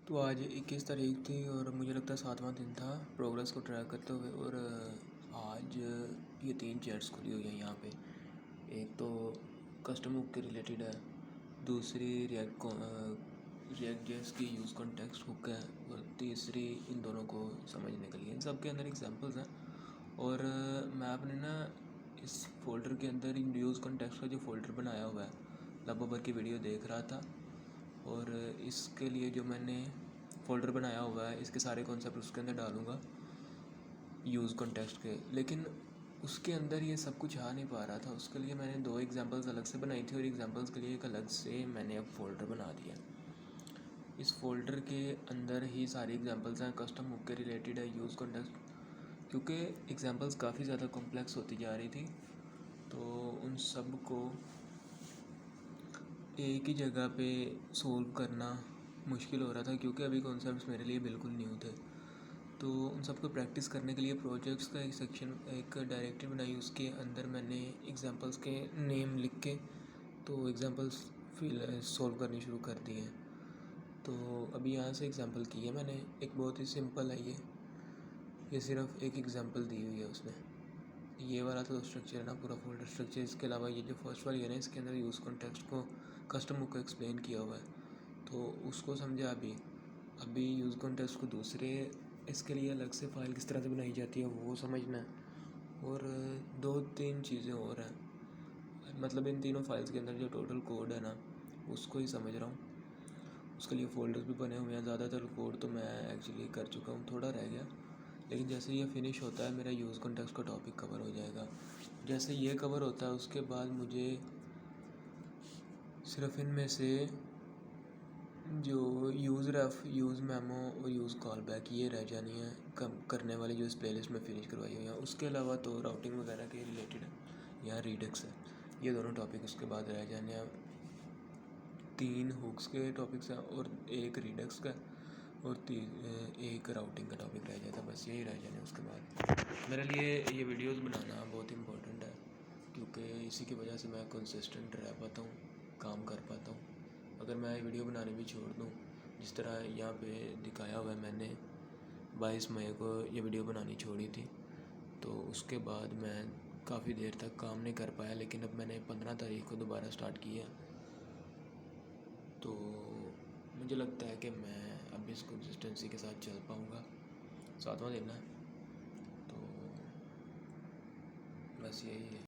तो आज 21 तारीख थी और मुझे लगता है 7वां दिन था प्रोग्रेस को ट्रैक करते हुए। और आज ये 3 चैट्स खुली हुई हैं यहाँ पे। एक तो कस्टम हुक के रिलेटेड है, दूसरी रिएक्ट जेएस की यूज़ कॉन्टेक्स्ट हुक है और तीसरी इन दोनों को समझने के लिए। इन सब के अंदर एग्जांपल्स हैं और मैं अपने ना इस फोल्डर के अंदर इन यूज़ कॉन्टेक्स्ट का जो फ़ोल्डर बनाया हुआ है लबोबर की वीडियो देख रहा था। और इसके लिए जो मैंने फ़ोल्डर बनाया हुआ है इसके सारे कॉन्सेप्ट उसके अंदर डालूँगा यूज़ कॉन्टेक्स्ट के। लेकिन उसके अंदर ये सब कुछ आ नहीं पा रहा था। उसके लिए मैंने 2 एग्जांपल्स अलग से बनाई थी और एग्जांपल्स के लिए एक अलग से मैंने अब फ़ोल्डर बना दिया। इस फ़ोल्डर के अंदर ही सारी एग्जांपल्स हैं, कस्टम हुक के रिलेटेड है, यूज़ कॉन्टेक्स्ट। क्योंकि एग्जांपल्स काफ़ी ज़्यादा कॉम्प्लेक्स होती जा रही थी तो उन सब को एक ही जगह पे सोल्व करना मुश्किल हो रहा था, क्योंकि अभी कॉन्सेप्ट्स मेरे लिए बिल्कुल न्यू थे। तो उन सबको प्रैक्टिस करने के लिए प्रोजेक्ट्स का एक सेक्शन, एक डायरेक्टरी बनाई, उसके अंदर मैंने एग्जांपल्स के नेम लिख के तो एग्जांपल्स फिल सॉल्व करनी शुरू कर दी हैं। तो अभी यहाँ से एग्जांपल की है मैंने, एक बहुत ही सिंपल है ये सिर्फ एक एग्जांपल दी हुई है उसमें। ये वाला तो स्ट्रक्चर है ना, पूरा फोल्डर स्ट्रक्चर। इसके अलावा ये जो फर्स्ट वाली है ना, इसके अंदर यूज़ कॉन्टेक्स्ट को कस्टम हुक को एक्सप्लेन किया हुआ है तो उसको समझा। अभी यूज़ कॉन्टेक्स्ट को दूसरे इसके लिए अलग से फ़ाइल किस तरह से बनाई जाती है वो समझना है। और 2-3 चीज़ें और हैं, मतलब इन तीनों फाइल्स के अंदर जो टोटल कोड है ना उसको ही समझ रहा हूँ। उसके लिए फ़ोल्डर्स भी बने हुए हैं। ज़्यादातर कोड तो मैं एक्चुअली कर चुका हूँ, थोड़ा रह गया। लेकिन जैसे ये फिनिश होता है मेरा यूज़ कॉन्टेक्स्ट का टॉपिक कवर हो जाएगा। जैसे ये कवर होता है उसके बाद मुझे सिर्फ इनमें से जो यूज़ रेफ, यूज़ मेमो और यूज़ कॉल बैक ये रह जानी है कम करने वाली, जो इस प्लेलिस्ट में फिनिश करवाई हुई है। उसके अलावा तो राउटिंग वगैरह के रिलेटेड यहाँ रीडक्स है, ये दोनों टॉपिक उसके बाद रह जाने हैं। 3 हुक्स के टॉपिक्स हैं और एक रीडक्स का और एक राउटिंग का टॉपिक रह जाता है। बस यही रह जाने उसके बाद। मेरे लिए ये वीडियोस बनाना बहुत इम्पोर्टेंट है, क्योंकि इसी की वजह से मैं कंसिस्टेंट रह पाता हूँ, काम कर पाता हूँ। अगर मैं वीडियो बनाने भी छोड़ दूँ, जिस तरह यहाँ पे दिखाया हुआ है, मैंने 22 मई को ये वीडियो बनानी छोड़ी थी तो उसके बाद मैं काफ़ी देर तक काम नहीं कर पाया। लेकिन अब मैंने 15 तारीख को दोबारा स्टार्ट किया तो मुझे लगता है कि मैं अब इस कंसिस्टेंसी के साथ चल पाऊँगा। 7वां दिन है तो बस यही है।